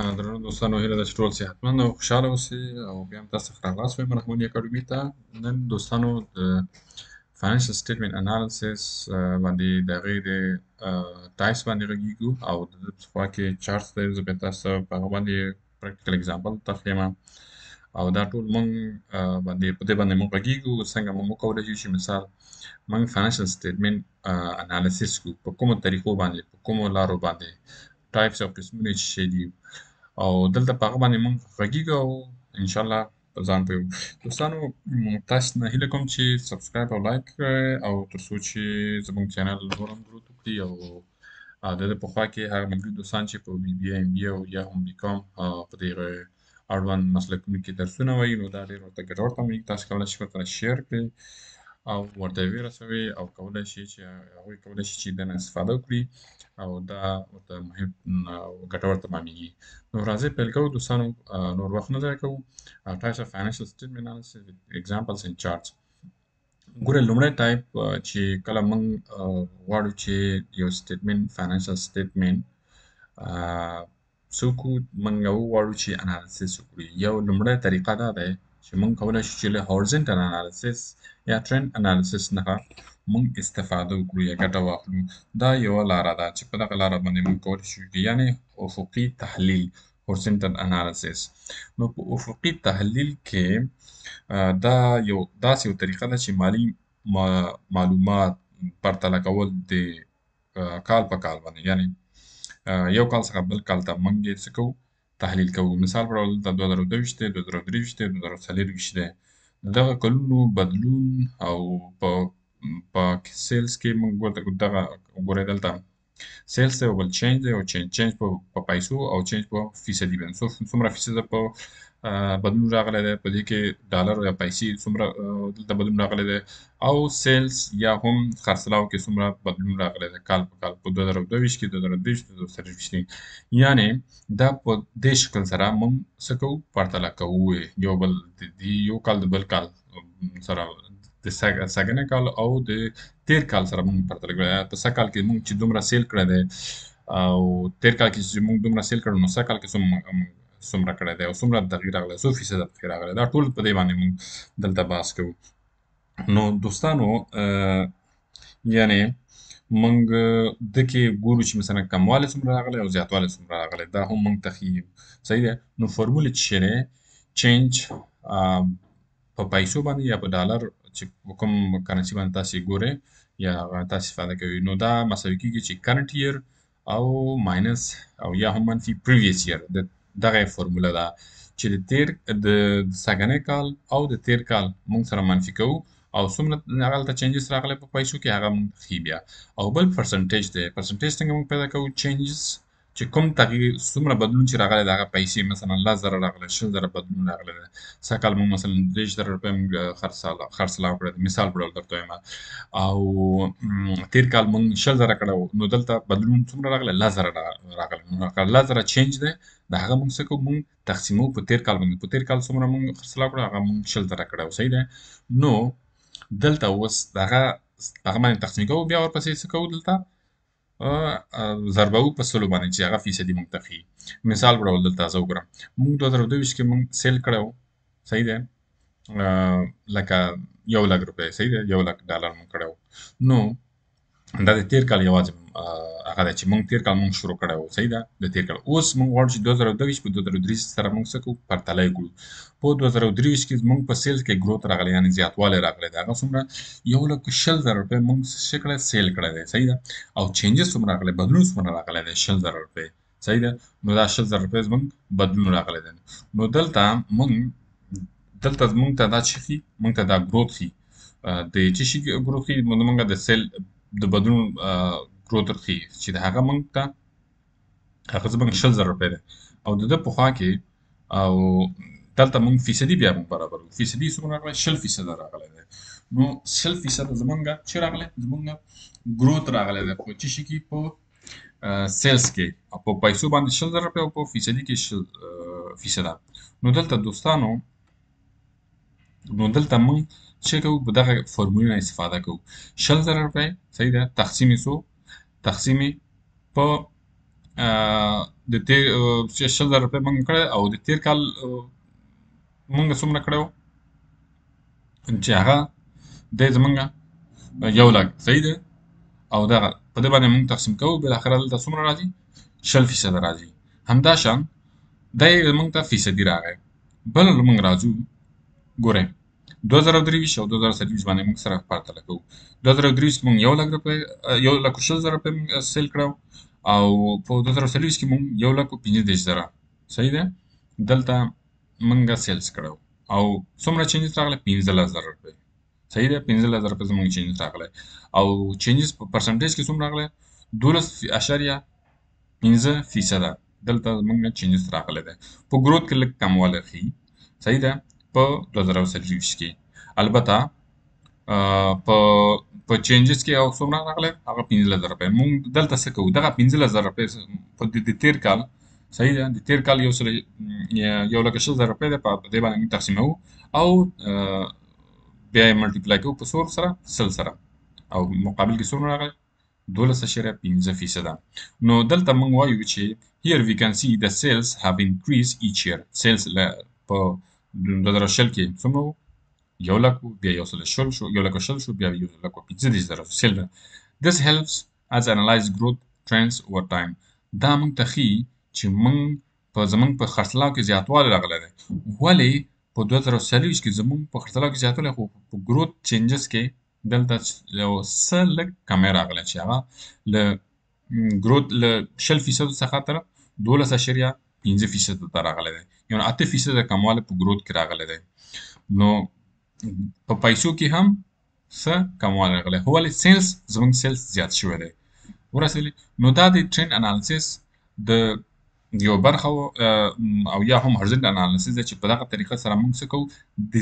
درنو دوستانو، هیله ده چې ټول صحتمند او خوشحاله اوسئ او بیا هم تاسو ته ښه راغلاست وایم رحماني اکاډمي ته. نن دوستانو د فاینانشل سټیټمنټ انالیسس باندې د هغې د ټایپس باندې غږیږو او د ده په خوا کې چارټس دی. زه بیا تاسو ته په هغه باندې پریکټیکل اګزامپل تخلیم او دا ټول مونږ په دې باندې مونږ غږیږو څنګه مونږ وکولی شو چې مثال مونږ فاینانشل سټیټمنټ انالیسس کوو په کومو طریقو باندې په کومو لارو باندې ټایپس او قسمونه چې شي دي او دلته په هغه باندې مونږ غږیږو او انشاءالله په ځان پوهیږو. دوستانو تاسو نه هیله کوم چې سبسکرایب او لایک کړئ او تر څو چې زموږ چینل نور هم ګروت وکړي او د ده په خوا کې هغه ملګري دوستان چې په بي بي اے ام بي اے او یا هم بي کام په دغه اړوند مسلکونو کې درسونه وایي نو دا ډېر ورته ګټور تمامېږي. تاسو کولی شئ ورته شیر کړئ او ورته یې ورسوئ او کولی شي چې هغوی کولی شي چې دنه استفاده وکړي او دا ورته مهم او ګټور تمامېږي. نو راځئ پیل کوو دوستانو، نور وخت نه ضایع کوو. ټایپس اف فاینانشل سټیټمنټ انالیسس اگزامپلز اینډ چارټس. ګوره لومړی ټایپ چې کله موږ غواړو چې یو سټیټمنټ فاینانشل سټیټمنټ څه وکړو، موږ وغواړو چې انالیسس وکړو. یو لومړی طریقه دا دی چې موږ کولی شو چې له هورزنټل انالیسس یا ټرند انالیسس څخه موږ استفاده وکړو یا ګټه واخلو. دا یوه لاره ده چې په دغه لاره باندې موږ کولی شو یعنې افقي تحلیل هورزنټل انالیسس. نو په افقي تحلیل کې دا یو داسې یو طریقه ده چې مالي معلومات پرتله کول د کال په کال باندې، یعنې یو کال څخه بل کال ته موږ یې څه کوو، تحلیل کوو. مثال په ډول دلته 2022 دی، 2023 دی، 2024 دی. د دغه کلونو بدلون او په سیلز کې موږ دغه وګورئ دلته سیلز دی او بل چینج دی او چینج په پیسو او چینج په فیصدي باندې څومره فیصده په بدلون راغلی دی، په دې کې ډالر یا پیسې څومره دلته بدلون راغلی دی او سیلز یا هم خرڅلاو کې څومره بدلون راغلی دی کال په کال په 2022 کې 2023 کې 2024 یعنې دا په دې شکل سره موږ څه کوو، پرتله کوو یو بل یو کال د بل کال سره د سږني کال او د تیر کال سره موږ پرتله کوو. په سږ کال کې موږ چې دومره سیل کړی دی او تیر کال کې چې موږ دومره سیل کړی نو سږ کال کې څومره کړی دی او څومره تغییر راغلی، څو فیصده تغییر راغلی. دا ټول په دې باندې موږ دلته بحث کوو. نو دوستانو یعنې موږ دکې ګورو چې مثلا کموالی څومره راغلی او زیاتوالی څومره راغلی، دا هم موږ تخیل. صحیح دی. نو فورمولې چې دی چینج په پیسو باندې یا په ډالر چې په کوم کرنسي باندې تاسې ګورئ یا تاسې استفاده کوئ نو دا مساوي کېږي چې کرنټ اییر او ماینس او یا هم منفي پریویس اییر. دغه فورموله ده چې د سږني کال او د تیر کال موږ سره منفي کوو او څومره هغلته چینجز راغلی په پیسو کې هغه موږ ښیي بیا. او بل پرسنټیج دی. پرسنټیج څنګه موږ پیدا کوو؟ چینجز چې کوم تغییر څومره بدلون چې راغلی د هغه پیسې مثلا 10,000 راغلی، 20,000 بدلون راغلی دی. سږ کال موږ مثلا 30,000 روپۍ موږ خرڅلاو کړی دی، مثال په ډول درته وایم، او تیر کال موږ 20,000 کړی و نو دلته بدلون څومره راغلی؟ 10,000 راغلی. نو هغه 10,000 چینج دی د هغه موږ څه کوو، موږ تقسیموو په تیر کال باندې. په تیر کال څومره موږ خرڅلاو کړی هغه موږ 20,000 کړی و. صحیح دی. نو دلته اوس د هغه باندې تقسیم کوو، بیا ورپسې څه کوو، دلته ضربوو په 100 باندې چې هغه فیصدي موږ ته ښیي. مثال په ډول دلته زه وګورم موږ 2022 کې موږ سیل کړی و، صحیح دی، لکه 1,00,000 روپۍ، صحیح دی، 1,00,000 ډالر موږ کړی و. نو دا د تیر کال یوازې هغه دی چې موږ تیر کال موږ شروع کړی و. صحیح ده، د تیر کال. اوس موږ غواړو چې 2023 په 2023 سره موږ څه کوو، پرتله یې کړو. په 2023 کې موږ په سیلز کې ګروت راغلی، یعنې زیاتوالی راغلی دی. هغه څومره 1,20,000 روپۍ موږ څه کړی، سیل کړی دی. صحیح ده. او چینجز څومره راغلی، بدلون څومره راغلی دی، 20,000 روپۍ. صحیح ده. نو دا 20,000 روپۍ زموږ بدلون راغلی دی. نو دلته موږ ته دا څه ښیي، موږ ته دا ګروت ښیي. د څه شي ګروت ښیي؟ موږ د سیل د بدلون ګروت ښیي چې د هغه موږ ته هغه زموږ 20,000 روپۍ دی او د ده په خوا کې او دلته موږ فیصدي بیا موږ برابرو. فیصدي څومره راغلی؟ 20% راغلی دی. نو 20% زموږ چې راغلی، زموږ ګروت راغلی دی په څه شي کې، په سیلز کې او په پیسو باندې 20,000 روپۍ او په فیصدي کې 20%. نو دلته دوستانو موږ چې کوو په دغه فورمولې نه استفاده کوو. 20,000 روپۍ، صحیح ده، تقسیم 100 تقسیم په د تیر 10000 روپۍ موږ کړی او د تیر کال موږ څومره کړی و چې هغه دی زمونږ 1,00,000 صحیح دی او دغه په دې باندې موږ تقسیم کوو بالاخره دلته څومره راځي 20% راځي همداشان دی موږ ته فیصدي راغی بل موږ راځو ګورئ 2023 او 2023 باندې موږ سره پرتله کوو 2023 موږ 1,00,000 روپۍ 1,20,000 روپۍ موږ سیل کړو او په 2023 کې موږ 1,25,000 صحیح ده دلته موږ سیلز کړو او څومره چینجز راغله 15,000 روپۍ صحیح ده 15,000 روپۍ زموږ چینجز راغله او چینجز په پرسنټیج کې څومره راغله 12.15% دلته موږ چینجز راغله ده په ګروث کې لږ کموالی ښیي صحیح ده په 2023 کې البته په چینجز کې او څومره راغله هغه 15,000 روپۍ موږ دلته څه کوو دغه 15,000 روپۍ په د تیر کال صحیح ده د تیر کال 1,00,000 روپۍ ده په دې باندې موږ تقسیموو او بیا یې ملټیپلای کوو په څومره سره 100 سره او مقابل کې څومره راغلی 12.15% نو دلته موږ وایو چې here we can see the sales have increased each year sales په 2020 کې څومره 1,00,000 بیا 1,00,000 شو 1,00,000 شو بیا 1,15,000 سیل this helps us analyze growth trends over time دا موږ ته ښیي چې موږ په زموږ په خرڅلاو کې زیاتوالی راغلی دی ولې په 2040 کې زموږ په خرڅلاو کې زیاتوالی خو په ګروث چینجز کې دلته یو څه لږ کمی راغلی چې هغه له ګروث له 20% څخه تر 12.5% ته راغلی دی یعنې 8% کموالی په ګروث کې راغلی دی نو په پیسو کې هم څه کموالی راغلی خو ولې سیلز زموږ سیلز زیات شوی دی ورسېدلی نو دا د ټرینډ انالیسیس د یو برخه او یا هم هورزنټل انالیسیس دی چې په دغه طریقه سره موږ څه کوو د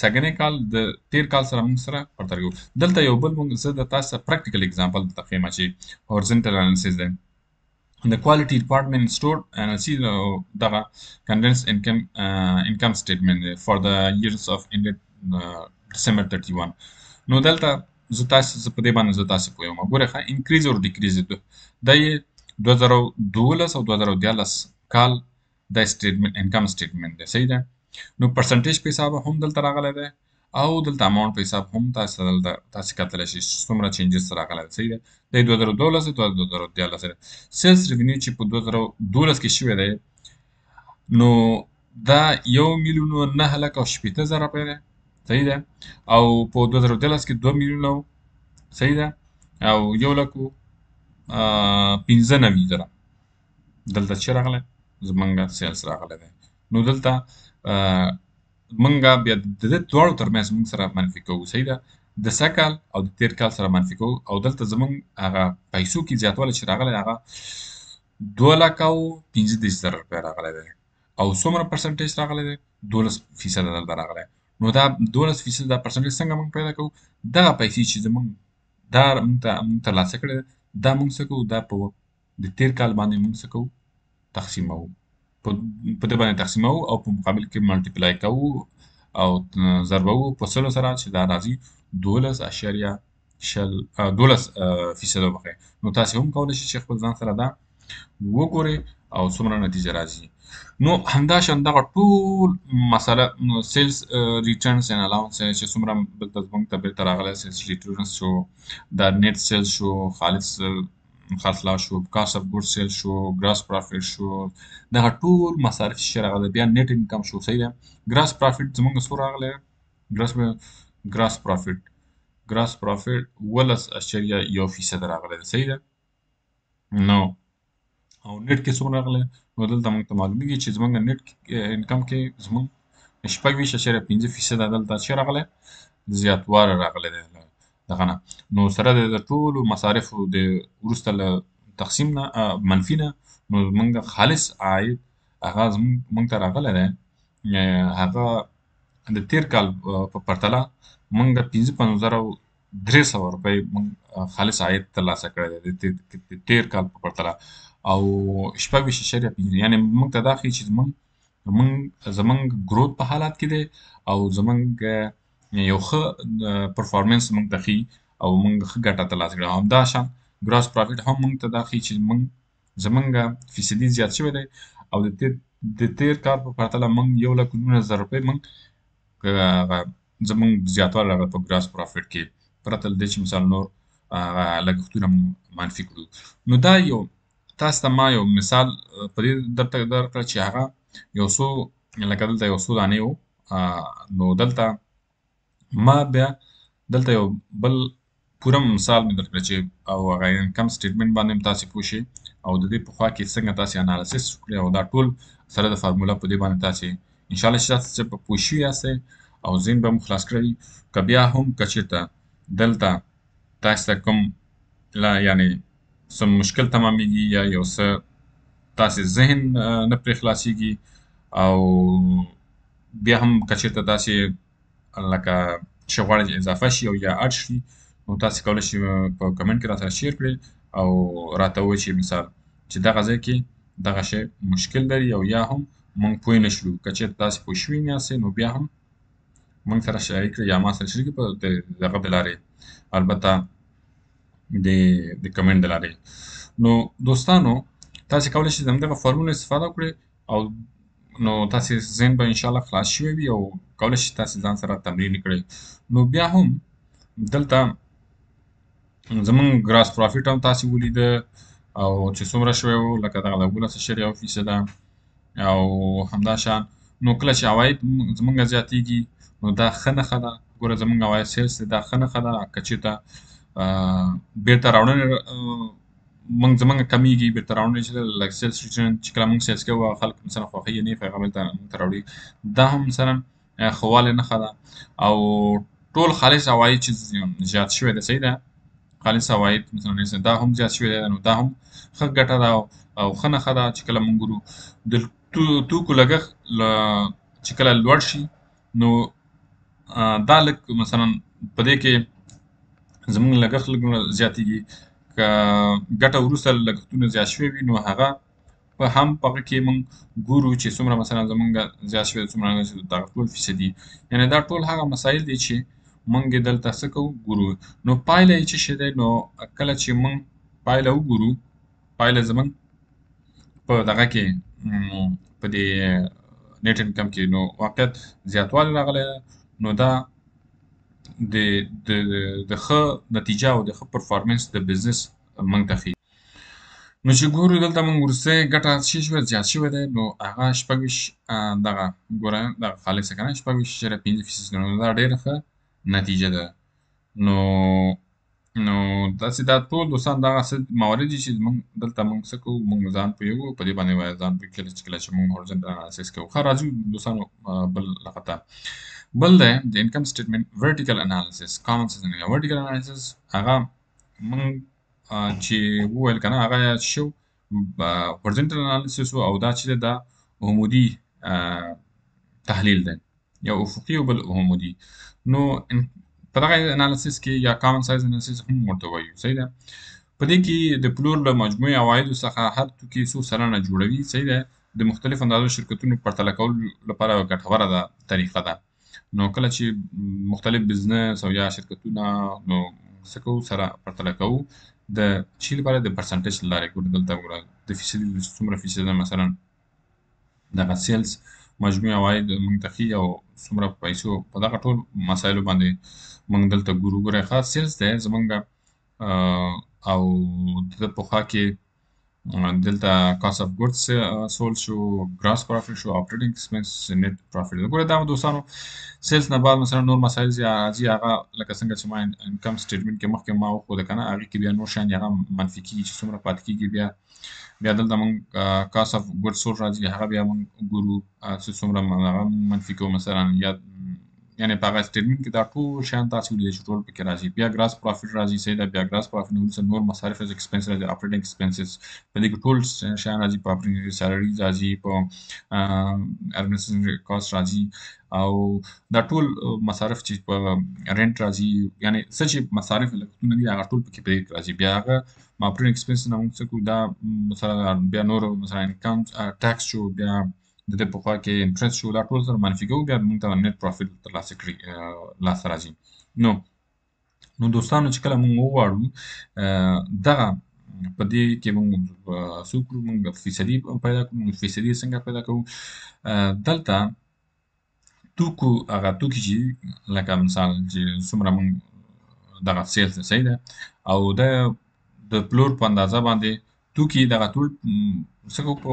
سږنی کال د تیر کال سره موږ سره پرتله کوو دلته یو بل موږ زه د تاسو پریکټیکل اگزامپل درته ښیم چې هورزنټل انالیسیس دی The quality department stored analysis دغه condensed income statement for the years of ended December 31 نو دلته زه په دې باندې زه تاسو پوهیم ګورئ ښه انکریز او ډیکریز دا یې 2012 او 2013 کال د سټیټمنټ انکم سټیټمنټ دی صحیح ده نو پرسنټیج په حساب هم دلته راغلی دی او دلته اماونټ په حساب هم تاسو کتلی شئ څومره چینجز راغلی دی صحیح ده د 2012 او 2013 سره سیلز ریونیو چې په 2012 کې شوی دی نو دا 1,09,80,000 روپۍ دی صحیح ده او په 2013 کې 2 میلیونه صحیح ده او 1,95,000 دلته چې راغلی زمونږ سیلز راغلی دی نو دلته مونږ بیا د دې دواړو ترمنځ مونږ سره منفي کوو صحیح ده د سږ کال او د تیر کال سره منفي کوو او دلته زمونږ هغه پیسو کې زیاتوالی چې راغلی هغه 2,15,000 روپۍ راغلی دی او څومره پرسنټیج راغلی دی 12% دلته راغلی نو دا 12% دا پرسنټیج څنګه موږ پیدا کوو دغه پیسې چې زمونږ دا موږ ترلاسه کړی دا موږ څه کوو دا په د تیر کال باندې موږ څه کوو تقسیموو په دې باندې تقسیموو او په مقابل کې ملټیپلای کوو او ضربوو په 100 سره چې دا راځي 12% وبخښئ نو تاسې هم کولی شئ چې خپل ځان سره دا وګورئ او څومره نتیجه راځي نو همداشان دغه ټول مسله سیلز ریټرنز اینډ الاونس چې څومره دلته زموږ ته بیرته راغلی سیلز ریټرنز شو دا نیټ سیلز شو خالص خرڅلاو شو کاست اف ګوډ سیل شو ګراس پرافیټ شو دغه ټول مصارف چې راغلی بیا نیټ انکم شو صحیح ده ګراس پرافیټ زموږ څو راغلی ګراس پرافیټ 12.1% راغلی ده صحیح ده نو او نیټ کې څومره راغلی نو دلته موږ ته معلومیږي چې زموږ نیټ انکم کې زموږ 26.5% دلته چې راغلی زیاتوالی راغلی دی دغه نه نو سره د ټولو مصارفو د وروسته له تقسیم نه منفي نه نو زموږ خالص عاید هغه موږ ته راغلی دی هغه د تیر کال په پرتله موږ 55,300 روپۍ موږ خالص عاید ترلاسه کړی دی د تیر کال په پرتله او 26.5 یعنې موږ ته دا ښیي چې زموږ ګروث په حالات کې دی او زموږ یو ښه پرفارمنس موږ ته ښیي او موږ ښه ګټه ترلاسه کړې همداشان ګراس پرافیټ هم موږ ته دا ښیي چې موږ زمونږ فیصدي زیات شوی دی او د تیر کال په پرتله موږ 1,19,000 روپۍ موږ زمونږ زیاتوالی راغلی په ګراس پرافټ کې پرته له دې چې مثال نور لګښتونه موږ منفي کړو. نو دا یو تاسو ته ما یو مثال په دې درته درکړه چې هغه یو څو لکه دلته یو څو دانې وو. نو دلته ما بیا دلته یو بل پوره مثال مې درکړه چې او هغه انکم سټیټمنټ باندې هم تاسې پوه شئ او د دې په خوا کې څنګه تاسې انالیسس وکړئ او دا ټول سره د فارمولا په دې باندې تاسې انشاءالله چې تاسې په پوه شوي یاستئ او ذهن به مو خلاص کړی وي. که بیا هم که چېرته دلته تاسو ته کوم یعنې څه مشکل تمامېږي یا یو څه تاسې ذهن نه پرې خلاصېږي او بیا هم که چېرته تاسې لکه چې غواړئ چې اضافه شي او یا اډ شي نو تاسې کولی شئ په کمنټ کې راسره شیر کړئ او راته ووایئ چې مثال چې دغه ځای کې دغه شی مشکل لري او یا هم موږ پوه نه شولو. که چېرته تاسې پوه شوي یاستئ نو بیا هم موږ سره شریک کړئ یا ما سره شریک کړئ په دغه د لارې البته د کمنټ د لارې. نو دوستانو تاسې کولی شئ د همدغه فارمولا استفاده وکړئ او نو تاسې ذهن به انشاءالله خلاص شوی وي او کولی شئ تاسې ځان سره تمرین کړئ. نو بیا هم دلته زمونږ ګراس پرافټ هم تاسې ولیده او چې څومره شوی و لکه دغه 12.1% او همداشان نو کله چې عواید زمونږ زیاتېږي نو دا ښه نښه ده. ګوره زمونږ عواید سیلز دی دا ښه نښه ده. که چېرته بېرته راوړنې زمونږ کمیږي بېرته راوړنې چې لکه سیلز ریټرن چې کله موږ سیلز کوو هغه خلک مثلا خوښوي یې نه هغه بېرته موږ ته راوړي دا هم مثلا ښه والې نښه ده. او ټول خالص عواید چې زیات شوی دی صحیح ده خالص عواید مثلا دا هم زیات شوی دی نو دا هم ښه ګټه ده او ښه نښه ده چې کله موږ ګورو د توکو لګښت چې کله لوړ شي نو دا لږ مثلا په دې کې زموږ لګښت لږ زیاتېږي. که ګټه وروسته لګښتونه زیات شوي وي نو هغه په هم په هغه کې موږ ګورو چې څومره مثلا زموږ زیات شوي څومره دغه ټول فیصدي یعنې دا ټول هغه مسایل دي چې موږ یې دلته څه کوو ګورو. نو پایله یې څه شی دی نو کله چې موږ پایله وګورو پایله زموږ په دغه کې په دې نیټ انکم کې نو واقعیت زیاتوالی راغلی نو دا د ښه نتیجه او د ښه پرفارمنس د بزنس موږ ته ښیي. نو چې ګورو دلته موږ وروستی ګټه څه شوی زیات شوی دی نو هغه 26 دغه ګوره دغه خالصه که نه 26.5% نو دا ډېره ښه نتیجه ده. نو داسې دا ټول دوستان دغه څه موارد دي چې موږ دلته موږ څه کوو موږ ځان پوهېږو په دې باندې ځان کله چې موږ هورزنټل انالیسس کوو. ښه راځو دوستانو بل هغه ته بل دی د انکم سټیټمنټ ورټیکل انالیسس کامن سنس ورټیکل انالیسس هغه موږ چې وویل که نه هغه شو هورزنټل انالیسس او دا چې دا عمودي تحلیل دی یو افقي او بل عمودي. نو په دغه انالیسس کې یا کامن سایز انالیسس هم ورته وایو صحیح ده. په دې کې د پلور له مجموعي عوایدو څخه هر توکي څو سلنه جوړوي صحیح ده. د مختلف اندازو شرکتونو پرتله کولو لپاره یوه ګټوره طریقه ده. نو کله چې مختلف بزنس او یا شرکتونه نو څه کوو سره پرتله کوو د چی لپاره د پرسنټیج له لارې ګوره دلته ګوره د فیصدي څومره فیصده مثلا دغه سیلز مجموعي عواید موږ ته ښیي او څومره پیسو په دغه ټول مسایلو باندې موږ دلته ګورو. ګوره خاص سیلز دی زموږ او د په خوا کې دلته کاست اف ګوډز سولد شو ګراس پرافټ شو اپریټینګ ایکسپنس نیټ پرافټ. ګوره دا دوستانو سیلز نه بعد مثلا نور مسایل راځي هغه لکه څنګه چې ما انکم سټیټمنټ کې مخکې ما وښوده که نه هغې کې بیا نور شیان هغه منفي کېږي چې څومره پاتې کېږي بیا دلته موږ کاست اف ګوډز سولد راځي هغه بیا موږ ګورو چې څومره هغه منفي کوو مثلا یا یعنې په هغه سټیټمنټ کې دا ټول شیان تاسې ولیدئ چې ټول پکې راځي. بیا ګراس پرافټ راځي صحیح ده. بیا ګراس پرافټ نه وروسته نور مصارف ایکسپنس راځي اپریټینګ ایکسپنسز په دې کې ټول شیان راځي په اپریټینګ سیلریز راځي په اډمنسټریشن کاست راځي او دا ټول مصارف چې په رنټ راځي یعنې څه چې مصارف لګښتونه دي هغه ټول پکې په دې کې راځي. بیا هغه اپریټینګ ایکسپنس نه موږ څه کوو دا مثلا بیا نور مثلا انکم ټاکس شو بیا د دې په خوا کې انټرست شو دا ټول سره منفي کوو بیا موږ ته نیټ پرافټ ترلاسه کړي لاسته راځي. نو دوستانو چې کله موږ وغواړو دغه په دې کې موږ څه وکړو، موږ فیصدي پیدا کړو. فیصدي څنګه پیدا کوو؟ دلته توکو هغه توکي چې لکه مثال چې څومره موږ دغه سیلز دی، صحیح ده، او د پلور په اندازه باندې توکي دغه ټول څه کوو په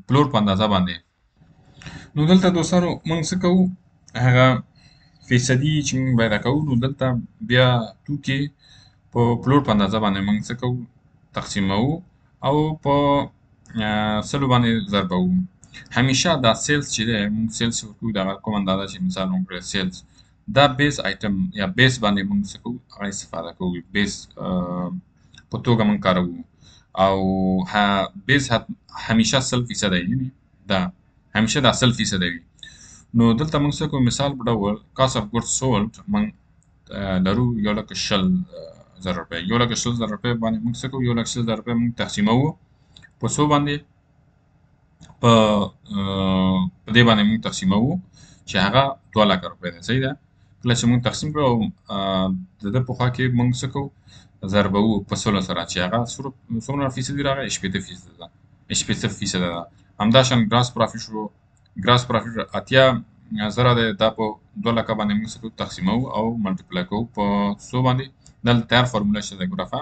پلور په اندازه باندې. نو دلته دوستانو موږ څه کوو؟ هغه فیصدي چې موږ پیدا کوو، نو دلته بیا توکي په پلور په اندازه باندې موږ څه کوو؟ تقسیموو او په سلو باندې ضربوو. همیشه دا سیلز چې دی موږ سیلز ورکوو، دغه کوم اندازه چې مثال موږ کړی سیلز، دا بیس آیټم یا بیس باندې موږ څه کوو؟ هغه استفاده کوو، بیس په توګه موږ کاروو. او بیس همیشه 100% وي، دا همیشه دا 100% وي. نو دلته موږ څه کوو؟ مثال په ډول کاست اف ګوډز سولډ موږ لرو 1,20,000 روپۍ. 1,20,000 روپۍ باندې موږ څه کوو؟ 1,20,000 روپۍ موږ تقسیموو په څو باندې؟ په دې باندې موږ تقسیموو چې هغه 2,00,000 روپۍ ده، صحیح ده. کله چې موږ تقسیم کړو د ده په خوا کې موږ څه کوو؟ ضربوو په 100 سره چې هغه څومره فیصدي راغی؟ 80% ده، 80% ده. همداشان ګراس پرافیټ شو، ګراس پرافیټ 80,000 دی، دا په 2,00,000 باندې موږ څه کوو؟ تقسیموو او ملټیپلای کوو په څو باندې؟ دلته تیار فارموله شته د ګرافه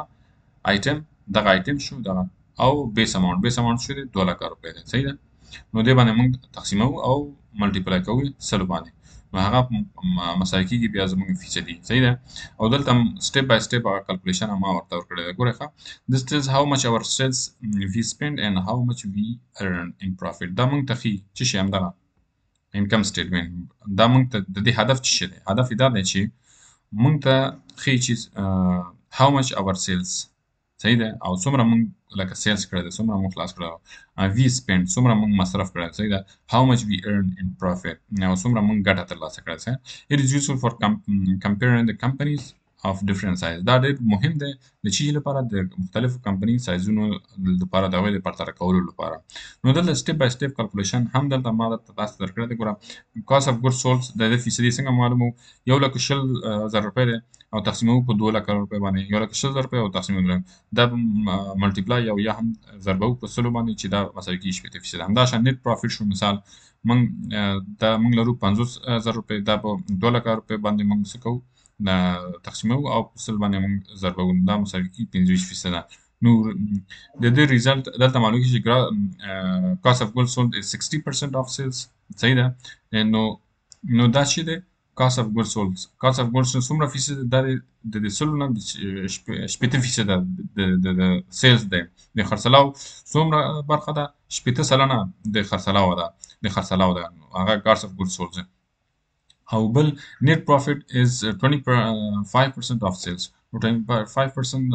آیټم، دغه آیټم شو دغه، او بیس اماونټ، بیس اماونټ شو دی 2,00,000 روپۍ دی، صحیح ده. نو دې باندې موږ تقسیموو او ملټیپلای کوو 100 باندې، نو هغه مساوي کېږي بیا زموږ فیصدي، صحیح ده. او دلته سټیپ بای سټیپ هغه کلکولیشن ما ورته ورکړی دی. ګورئ ښه، this tells how much our sales we spend and how much we earn in profit. دا موږ ته ښیي څه شی؟ همدغه انکم سټیټمنټ. دا موږ ته د دې هدف څه شی دی؟ هدف یې دا دی چې موږ ته ښیي چې how much our sales، صحیح ده، او څومره موږ لکه سیلز کړی دی، څومره موږ خلاص کړی، وي سپینډ څومره موږ مصرف کړی، صحیح ده. how much we earn in profit، او څومره موږ ګټه ترلاسه کړې ده. it is useful for comparing the companies of different size. دا ډېر مهم دی د چی لپاره؟ د مختلفو کمپنی سایزونو لپاره، د هغوی د پرتله کولو لپاره. نو دلته سټیپ بای سټیپ کلکولیشن هم دلته ما تاسو ته درکړی دی. ګوره کاست اف ګوډز سولډ د دې فیصدي څنګه معلوموو؟ 1,20,000 روپۍ دی او تقسیموو په 2,00,000 روپۍ باندې. 1,20,000 روپۍ او تقسیموو دا ملټیپلای او یا هم ضربوو په 100 باندې چې دا مساوي کېږي 80%. همداشان نیټ پرافیټ شو، مثال موږ لرو 50,000 روپۍ، دا په 2,00,000 روپۍ باندې موږ څه کوو؟ تقسیموو او په 100 باندې موږ ضربوو، دا مساوي کېږي 25%. نو د دې ریزلټ دلته معلومیږي چې کاست اف ګوډز سولډ is 60% of sales، صحیح ده. نو دا چې دی کاست اف ګوډز سولډ، کاست اف ګوډز څومره فیصد دا د دې سلو نه 80% د سیلز دی. د خرڅلاو څومره برخه ده؟ 80% د خرڅلاو ده، هغه کاست اف ګوډز سولډ. او بل نیټ پروفیټ is 25% of sales. 25%